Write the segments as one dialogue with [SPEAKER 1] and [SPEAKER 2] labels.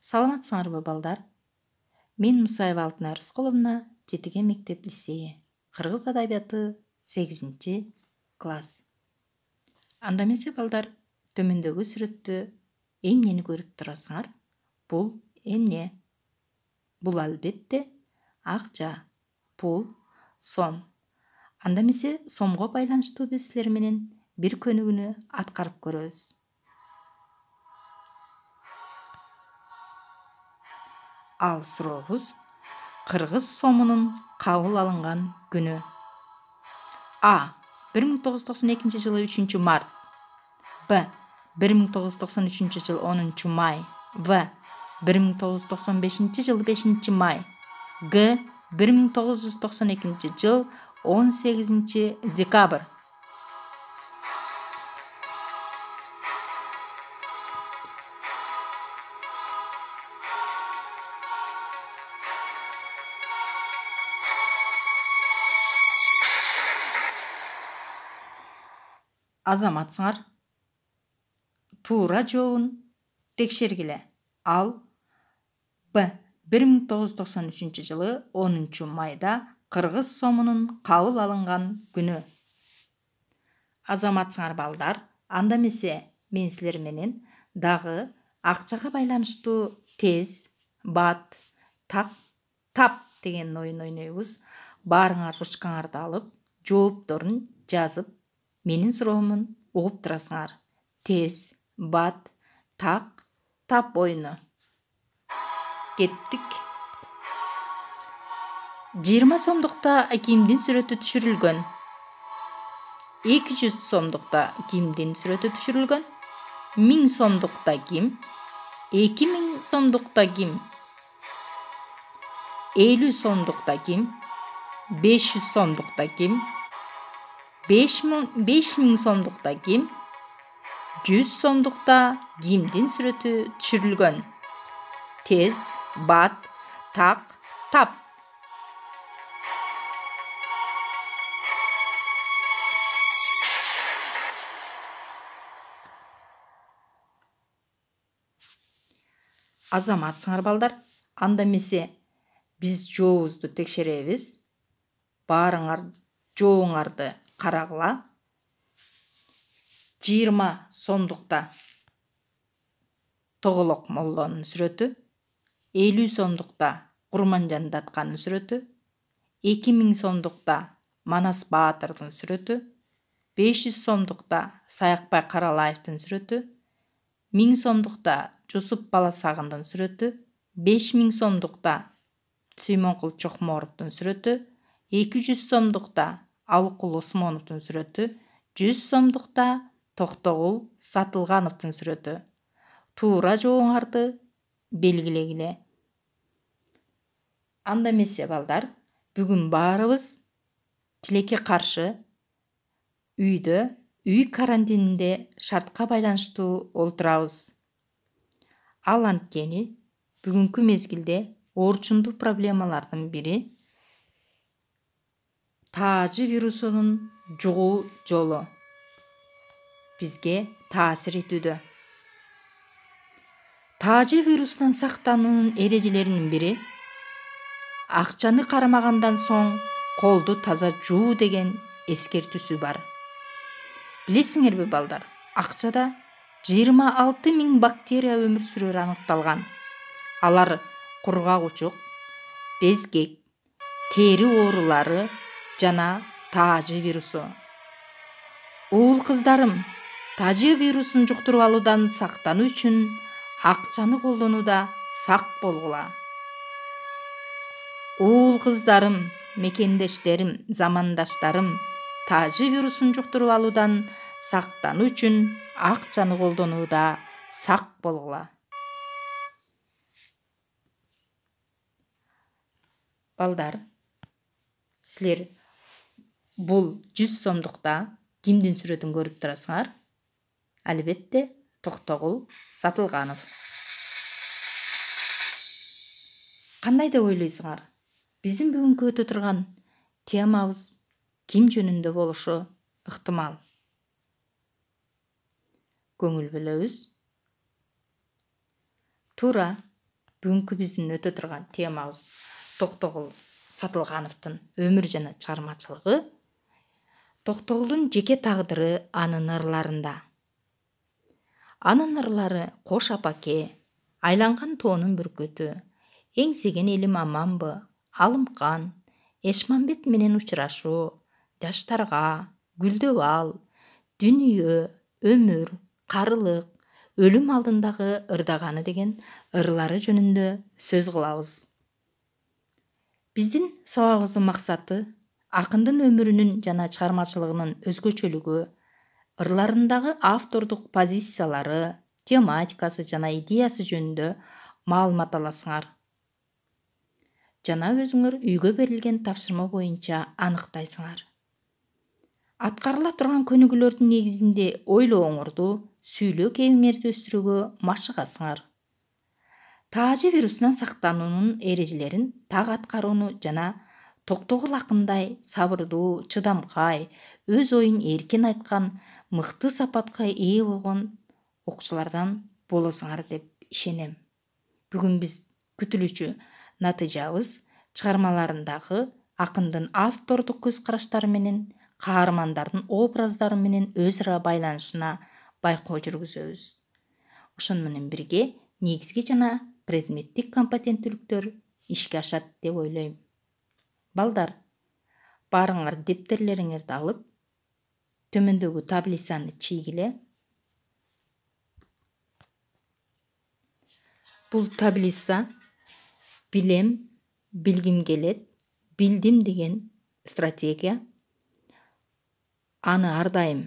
[SPEAKER 1] Саламатсыңарбы балдар? Мен Мусаева Алтынай Рысқұловна, жетіге мектеп лицейі. Қырғыз адабияты 8 класс. Андамесе балдар, төмендегі сүрөттө эмнени көрүп турасыңар? Бул эмне? Бул албетте акча, пул, сом. Андамесе сомго байланыштуу биз силер менен бир көнүгүүнү аткарып көрөбүз. Ал сурообуз кыргыз сомунун кабыл алынган күнү. А. 1992 жылы 3 март. Б. 1993 жыл 10 май. В. 1995 жыл 5 май. Г. 1992 жыл 18 декабрь. Азаматсыңар, туура жообун текшергиле. Ал Б. 1993 жылы 10 майда кыргыз сомунун кабыл алынган күнү. Азаматсыңар балдар, андамесе мен силер менен дагы акчага байланыштуу тез, бат, тап деген оюн ойнойбуз. Баарыңар ручкаңарды алып, жоопторун жазып, менин суроомун угуп турасыңар. Тез, бат, тап оюну. Кеттик. 20 сомдукта кимдин сүрөтү түшүрүлгөн? 200 сомдукта кимдин сүрөтү түшүрүлгөн? 1000 сомдукта ким? 2000 сомдукта ким? 50 сомдукта ким? 500 сомдукта ким? 5000 сомдукта ким? 100 сомдукта кимдин сүрөтү түшүрүлгөн? Тез, бат, тап. Азаматсыңар балдар, андамесе биз жообузду текшеребиз. Баарыңар жооңарды карагыла. 20 сомдукта Тоголок моллонун сүрөтү, 50 сомдукта Курманжан Датканын сүрөтү, 2000 сомдукта Манас Баатырдын сүрөтү, 500 сомдукта Саякбай Каралаевдин сүрөтү, 1000 сомдукта Жусуп Баласагындын сүрөтү, 5000 сомдукта Сүймөнкул Чокморовдун сүрөтү, 200 сомдукта Алыкул Осмоновдун сүрөтү, 100 сомдукта Токтогул Сатылгановдун сүрөтү. Туура жообуңарды белгилегиле. Андамесе балдар, бүгүн баарыбыз тилекке каршы үйдө, үй карантининде шартка байланыштуу олтурабыз. Ал анткени бүгүнкү мезгилде оорчундуу проблемалардын бири таажы вирусунун жугуу жолу бизге таасир этүүдө. Таажы вирусунан сактануунун эрежелеринин бири акчаны кармагандан соң колду таза жуу деген эскертүүсү бар. Билесиңерби балдар, акчада 26 000 бактерия өмүр сүрөөрү аныкталган. Алар кургак учук, безгек, тери оорулары жана таажы вирусу. Уул кыздарым, таажы вирусун жуктуруп алуудан сактануу үчүн акчаны колдонууда сак болгула. Уул кыздарым, мекендештерим, замандаштарым, таажы вирусун жуктуруп алуудан сактануу үчүн акчаны колдонууда сак болгула. Балдар, силер бул 100 сомдукта кимдин сүрөтүн көрүп турасыңар? Албетте, Токтогул Сатылганов. Кандай деп ойлойсуңар? Биздин бүгүнкү өтө турган темабыз ким жөнүндө болушу ыктымал? Көңүл бөлөбүз. Туура, Бүгүнкү биздин өтө турган темабыз Токтогул Сатылгановдун өмүр жана чыгармачылыгы. Токтогулдун жеке тагдыры анын ырларында. Анын ырлары Кош апаке, Айланган тоонун бүркөтү, Эңсеген элим аманбы, Алымкан, Эшмамбет менен учурашуу, Жаштарга, Гүлдөп ал, Дүнүйө, Өмүр, Карылык, Өлүм алдындагы ырдаганы деген ырлары жөнүндө сөз кылабыз. Биздин сабагыбыздын максаты акындын өмүрүнүн жана чыгармачылыгынын өзгөчөлүгү, ырларындагы автордук позициялары, тематикасы жана идеясы жөнүндө маалымат аласыңар. Жана өзүңөр үйгө берилген тапшырма боюнча аныктайсыңар. Аткарыла турган көнүгүүлөрдүн негизинде ойлооңорду, сүйлөө кебиңерди өстүрүүгө машыгасыңар. Таажы вирусунан сактануунун эрежелерин так аткарууну жана Токтогул акындай сабырдуу, чыдамкай, өз оюн эркин айткан, мыкты сапатка ээ болгон окуучулардан болосуңар деп ишенем. Бүгүн биз күтүлүүчү натыйжабыз чыгармаларындагы акындын автордук көз караштары менен каармандардын образдары менен өз ара байланышына байкоо жүргүзөбүз. Ошону менен бирге негизги жана предметтик компетенттүүлүктөр ишке ашат деп ойлойм. Балдар, баарыңар дептерлериңерди алып, төмөндөгү таблицаны чийгиле. Бул таблица билем, билгим келет, билдим деген стратегия. Аны ар дайым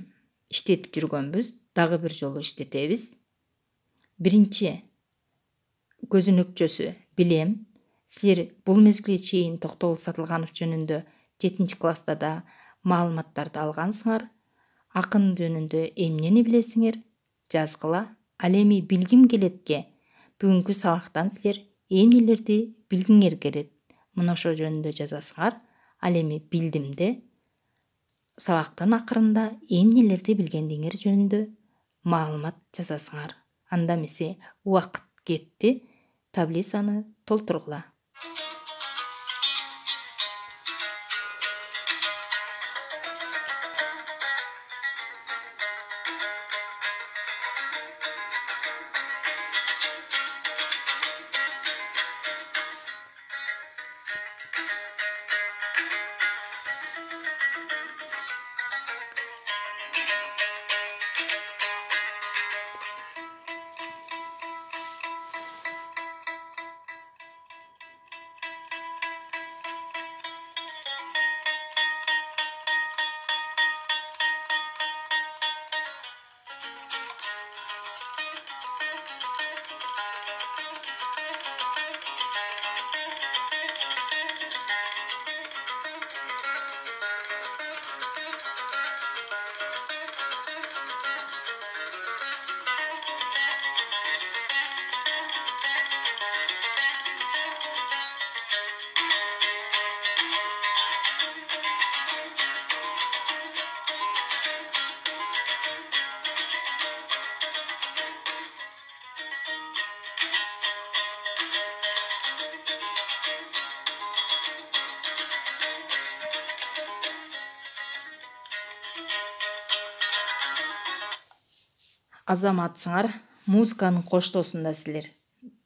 [SPEAKER 1] иштетип жүргөнбүз, дагы бир жолу иштетебиз. Биринчи көзүнөкчөсү билем. Силер бул мезгилге чейин Токтогул Сатылганов жөнүндө 7-класста да маалыматтарды алгансыңар. Акын жөнүндө эмнени билесиңер? Жазгыла. Ал эми билгим келетке бүгүнкү сабактан силер эмнелерди билгиңер келет? Мына ошол жөнүндө жазасыңар. Ал эми билдимде сабактын акырында эмнелерди билгендиңер жөнүндө маалымат жазасыңар. Анда эмесе убакыт кетти. Таблицаны толтургула. Азаматсыңар, музыканын коштоосунда силер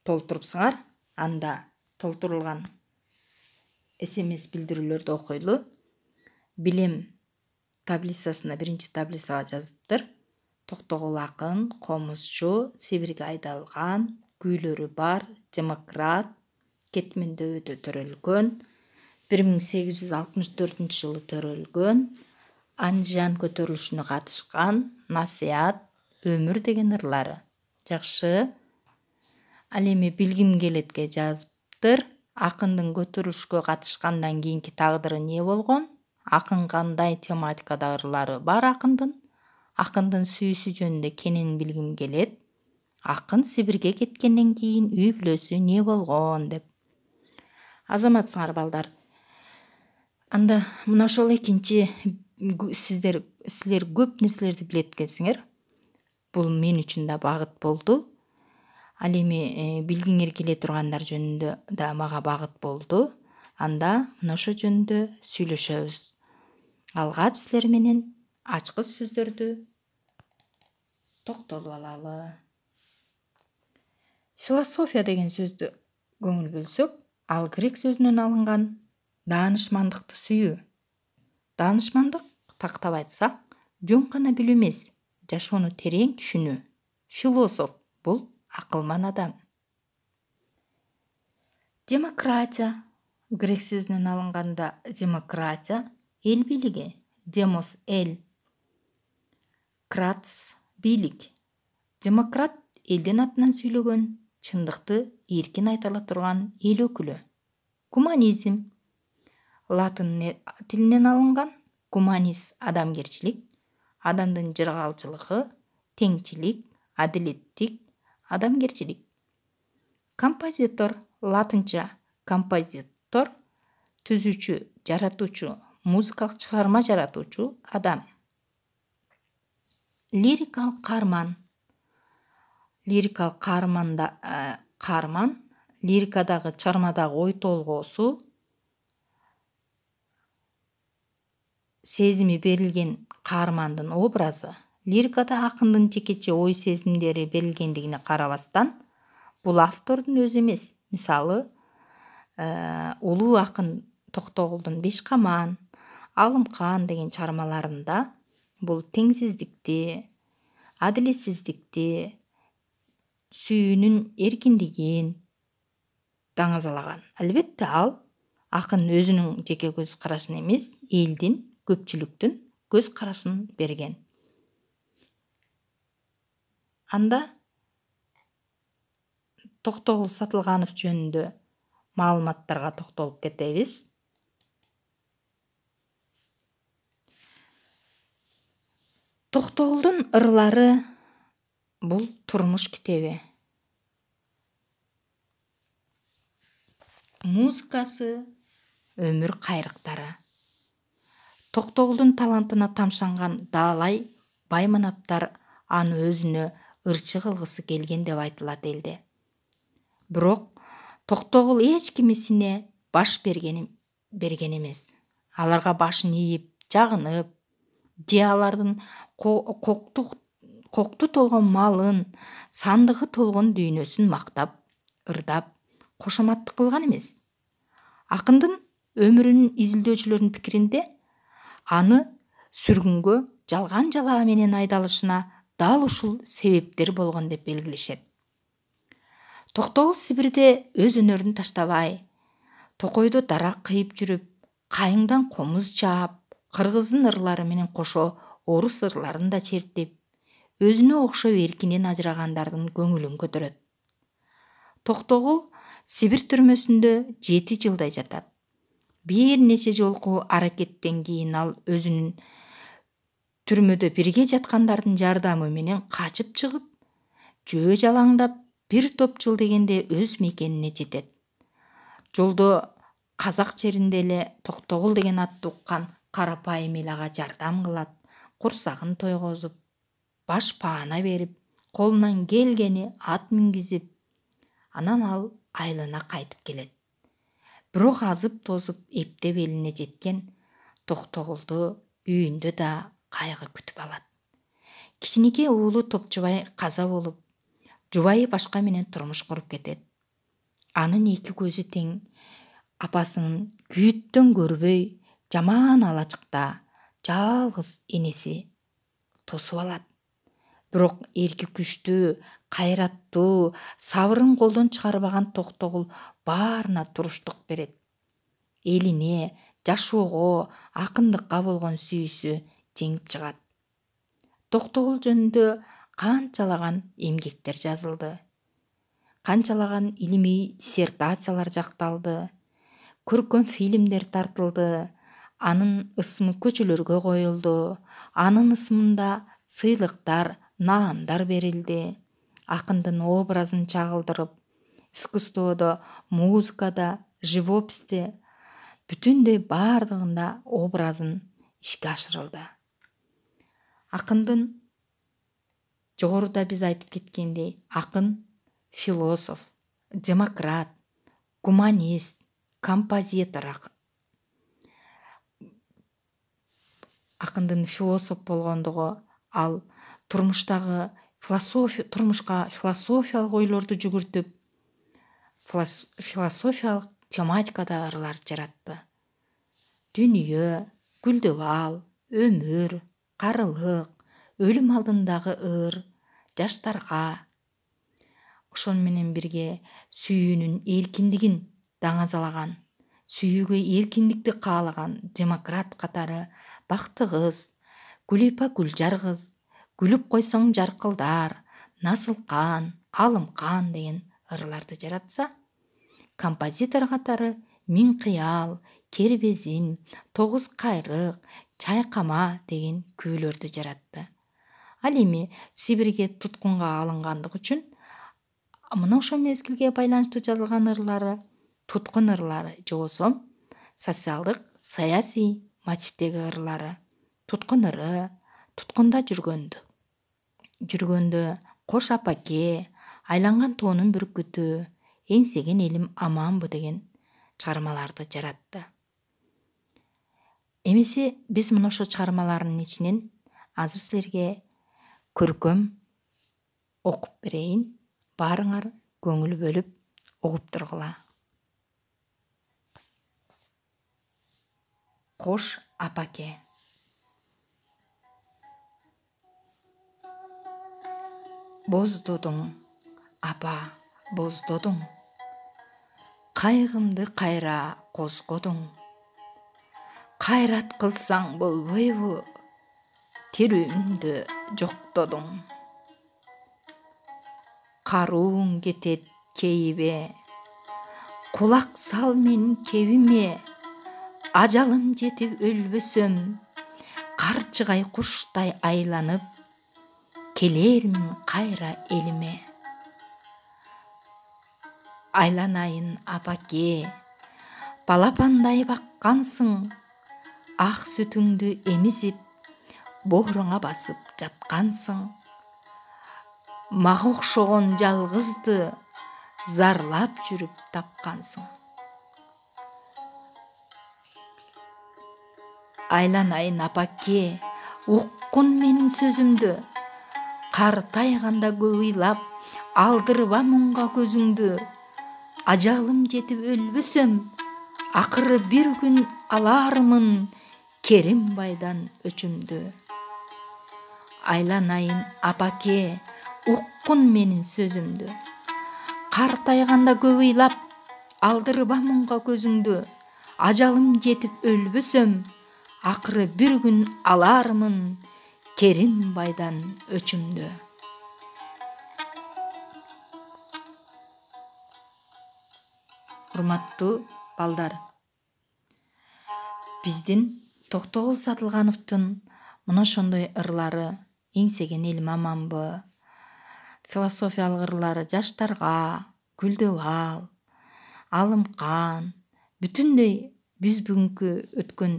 [SPEAKER 1] толтурупсуңар. Анда толтурулган SMS билдирүүлөрдү окуйлу. Билем таблицасына биринчи таблицага жазыптыр. Токтогул акын, комузчу, Сибирге айдалган, күүлөрү бар, демократ, кетмендөөдө төрөлгөн, 1864 жылы төрөлгөн, Андижан көтөрүлүшүнө катышкан, насыят, өмүр деген ырлары. Жакшы. Ал эми билгим келетке жазыптыр. Акындын көтөрүлүшкө катышкандан кийинки тагдыры эмне болгон? Акын кандай тематикада ырлары бар акындын? Акындын сүйүүсү жөнүндө кенен билгим келет. Акын Сибирге кеткенден кийин үй бүлөсү эмне болгон деп. Азаматсыңар балдар. Анда мына ошол экинчи силер көп нерселерди билет экенсиңер. Бул мен үчүн да багыт болду. Ал эми билгиңер келе тургандар жөнүндө да мага багыт болду. Анда мына ошо жөнүндө сүйлөшөбүз. Алгач силер менен ачкы сөздөрдү токтолуп алалы. Философия деген сөздү көңүл бөлсөк, ал грек сөзүнөн алынган даанышмандыкты сүйүү. Даанышмандык, тактап айтсак, жөн гана билүү эмес, жашоону терең түшүнүү. Философ бул акылман адам. Демократия грек сөзүнөн алынганда демократия эл бийлиги, дemos эл, кратс бийлик. Демократ элдин атынан сүйлөгөн, чындыкты эркин айта ала турган эл өкүлү. Гуманизм латын тилинен алынган. Гуманис адамгерчилик, адамдын жыргалчылыгы, теңчилик, адилеттик, адамгерчилик. Композитор латынча композитор, түзүүчү, жаратуучу, музыкалык чыгарма жаратуучу адам. Лирикалык каарман. Лирикалык каарман лирикадагы чыгармадагы ой толгоосу, сезими берилген каармандын образы. Лирикада акындын жекече ой сезимдери берилгендигине карабастан, бул автордун өзү эмес. Мисалы, улуу акын Токтогулдун Бешкаман, Алымкан деген чыгармаларында бул теңсиздикти, адилетсиздикти, сүйүүнүн эркиндигин даңазалаган. Албетте ал акын өзүнүн жеке көз карашын эмес, элдин, көпчүлүктүн көз карашын берген. Анда Токтогул Сатылганов жөнүндө маалыматтарга токтолуп кетебиз. Токтогулдун ырлары бул турмуш китеби. Музыкасы өмүр кайрыктары. Токтогулдун талантына тамшанган даалай байманаптар аны өзүнө ырчы кылгысы келген деп айтылат элде. Бирок Токтогул эч кимисине баш берген эмес. Аларга башын ийип, жагынып, же алардын кокту толгон малын, сандыгы толгон дүйнөсүн мактап, ырдап, кошоматтык кылган эмес. Акындын өмүрүнүн изилдөөчүлөрдүн пикиринде, аны сүргүнгө жалган жалаа менен айдалышына дал ушул себептер болгон деп белгилешет. Токтогул Сибирде өз өнөрүн таштабай, токойдо дарак кыйып жүрүп, кайыңдан комуз чаап, кыргыздын ырлары менен кошо орус ырларын да чертип, өзүнө окшоо эркинен ажырагандардын көңүлүн көтөрөт. Токтогул Сибир түрмөсүндө 7 жылдай жатат. Бир нече жолку аракеттен кийин ал өзүнүн түрмөдө бирге жаткандардын жардамы менен качып чыгып, жөө жалаңдап, бир топ жыл дегенде өз мекенине жетет. Жолдо казак жеринде эле Токтогул деген атты уккан карапайым эл ага жардам кылат, курсагын тойгозуп, баш паана берип, колунан келгени ат мингизип, анан ал айылына кайтып келет. Бирок азып тозуп эптеп элине жеткен Токтогулду үйүндө да кайгы күтүп алат. Кичинекей уулу Топчубай каза болуп, жубайы башка менен турмуш куруп кетет. Анын 2 көзү тең, апасынын күйүттөн көрбөй, жаман алачыкта жалгыз энеси тосуп алат. Бирок эрки күчтүү, кайраттуу, сабырын колдон чыгарбаган Токтогул баарына туруштук берет. Элине, жашоого, акындыкка болгон сүйүүсү жеңип чыгат. Токтогул жөнүндө канчалаган эмгектер жазылды. Канчалаган илимий диссертациялар жакталды. Көркөм фильмдер тартылды. Анын ысмы көчөлөргө коюлду. Анын ысмында сыйлыктар, наамдар берилди. Акындын образын чагылдырып, искусстводо, музыкада, живописте бүтүндөй баардыгында образын ишке ашырылды. Акындын жогоруда биз айтып кеткендей, акын философ, демократ, гуманист, композитор. Акындын философ болгондугу ал турмушка философиялык ойлорду жүгүртүп, философиялык тематикада ырлар жаратты. Дүнүйө, гүлдөбал, өмүр, карылык, өлүм алдындагы ыр, жаштарга. Ошону менен бирге сүйүүнүн эркиндигин даңазалаган, сүйүүгө эркиндикти каалаган демократ катары Бакты кыз, Гүлипа Гүлжар кыз, Күлүп койсоң жаркылдар, Насылкан, Алымкан деген ырларды жаратса, композитор катары Миң кыял, Кербезим, Тогуз кайрык, Чайкама деген күүлөрдү жаратты. Ал эми Сибирге туткунга алынгандык үчүн мына ошол мезгилге байланыштуу жазылган ырлары туткун ырлары же болбосо социалдык саясий мотивдеги ырлары. Туткун ыры, туткунда жүргөндө, Кош апаке, Айланган тоонун бүркүтү, Эңсеген элим аманбы деген чыгармаларды жаратты. Эмесе биз мына ошол чыгармалардын ичинен азыр силерге көркөм окуп берейин. Баарыңар көңүл бөлүп угуп тургула. Кош апаке. Боздодуң, апа, боздодуң. Кайгымды кайра козгодуң. Кайрат кылсаң болбойбу, тирүүмдү жоктодуң. Карууң кетет кейибе, кулак сал менин кебиме. Ажалым жетип өлбөсөм, карчыгай куштай айланып, келермин кайра элиме. Айланайын апаке, балапандай баккансың, ак сүтүңдү эмизип, бооруңа басып жаткансың. Мага окшогон жалгызды зарлап жүрүп тапкансың. Айланайын апаке, уккун менин сөзүмдү, картайганда көп ыйлап, алдырба муңга көзүңдү. Ажалым жетип өлбөсөм, акыры бир күн алармын Керимбайдан өчүмдү. Айланайын апаке, уккун менин сөзүмдү, картайганда көп ыйлап, алдырба муңга көзүңдү. Ажалым жетип өлбөсөм, акыры бир күн алармын Керимбайдан өчүмдү. Урматтуу балдар, биздин Токтогул Сатылгановдун мына ошондой ырлары Эңсеген элим аманбы, философиялык ырлары жаштарга, Гүлдөбал, Алымкан, бүтүндөй биз бүгүнкү өткөн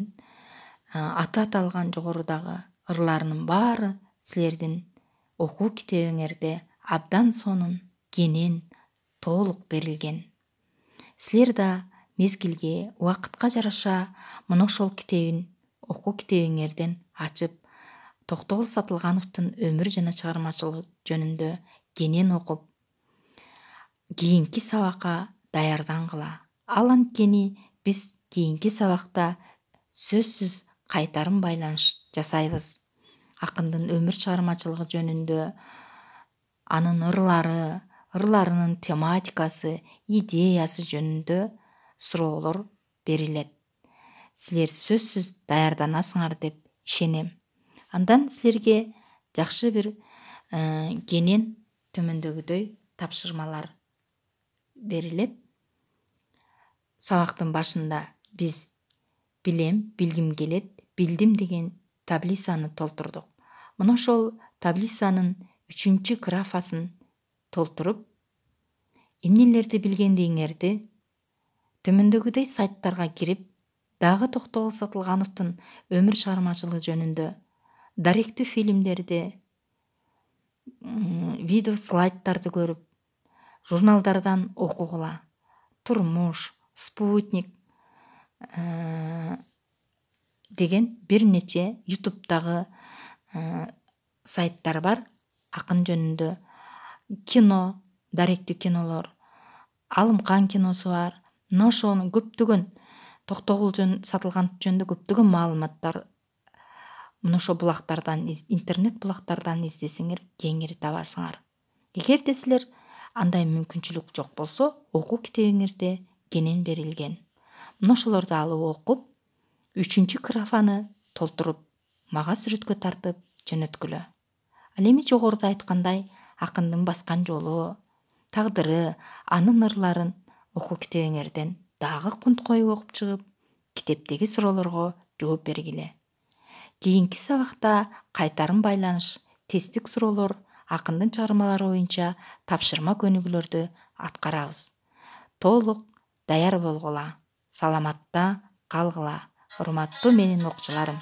[SPEAKER 1] аты аталган жогорудагы ырларынын баары силердин окуу китебиңерде абдан сонун, кенен, толук берилген. Силер да мезгилге, убакытка жараша мына ошол окуу китебиңерден ачып, Токтогул Сатылгановдун өмүр жана чыгармачылыгы жөнүндө кенен окуп, кийинки сабакка даярдангыла. Ал анткени биз кийинки сабакта сөзсүз кайтарым байланыш жасайбыз. Акындын өмүр чыгармачылыгы жөнүндө, анын ырларынын тематикасы, идеясы жөнүндө суроолор берилет. Силер сөзсүз даярданасыңар деп ишенем. Андан силерге жакшы бир кенен төмөндөгүдөй тапшырмалар берилет. Сабактын башында биз билем, билгим келет, билдим деген таблицаны толтурдук. Мына ошол таблицанын 3-чү графасын толтуруп, эмнелерди билгендигиңерди төмөндөгүдөй сайттарга кирип, дагы Токтогул Сатылгановдун өмүр чыгармачылыгы жөнүндө даректүү фильмдерди, видео слайдтарды көрүп, журналдардан окугула. Турмуш, Спутник деген бир нече ютубтагы сайттар бар. Акын жөнүндө кино, даректүү кинолор, Алымкан киносу бар. Мына ошонун көптөгөн Токтогул сатылган жөнүндө көптөгөн маалыматтар мына ошо булактардан, интернет булактардан издесеңер кеңири табасыңар. Эгерде силер андай мүмкүнчүлүк жок болсо, окуу китебиңерде кенен берилген. Мына ошолорду алып окуп, 3-чү графаны толтуруп, мага сүрөткө тартып жөнөткүлө. Ал эми жогоруда айткандай, акындын баскан жолу, тагдыры, анын ырларын окуу китебиңерден дагы кунткой окуп чыгып, китептеги суроолорго жооп бергиле. Кийинки сабакта кайтарым байланыш, тесттик суроолор, акындын чыгармалары боюнча тапшырма көнүгүүлөрдү аткарабыз. Толук даяр болгула, саламатта калгыла, урматтуу менин окуучуларым.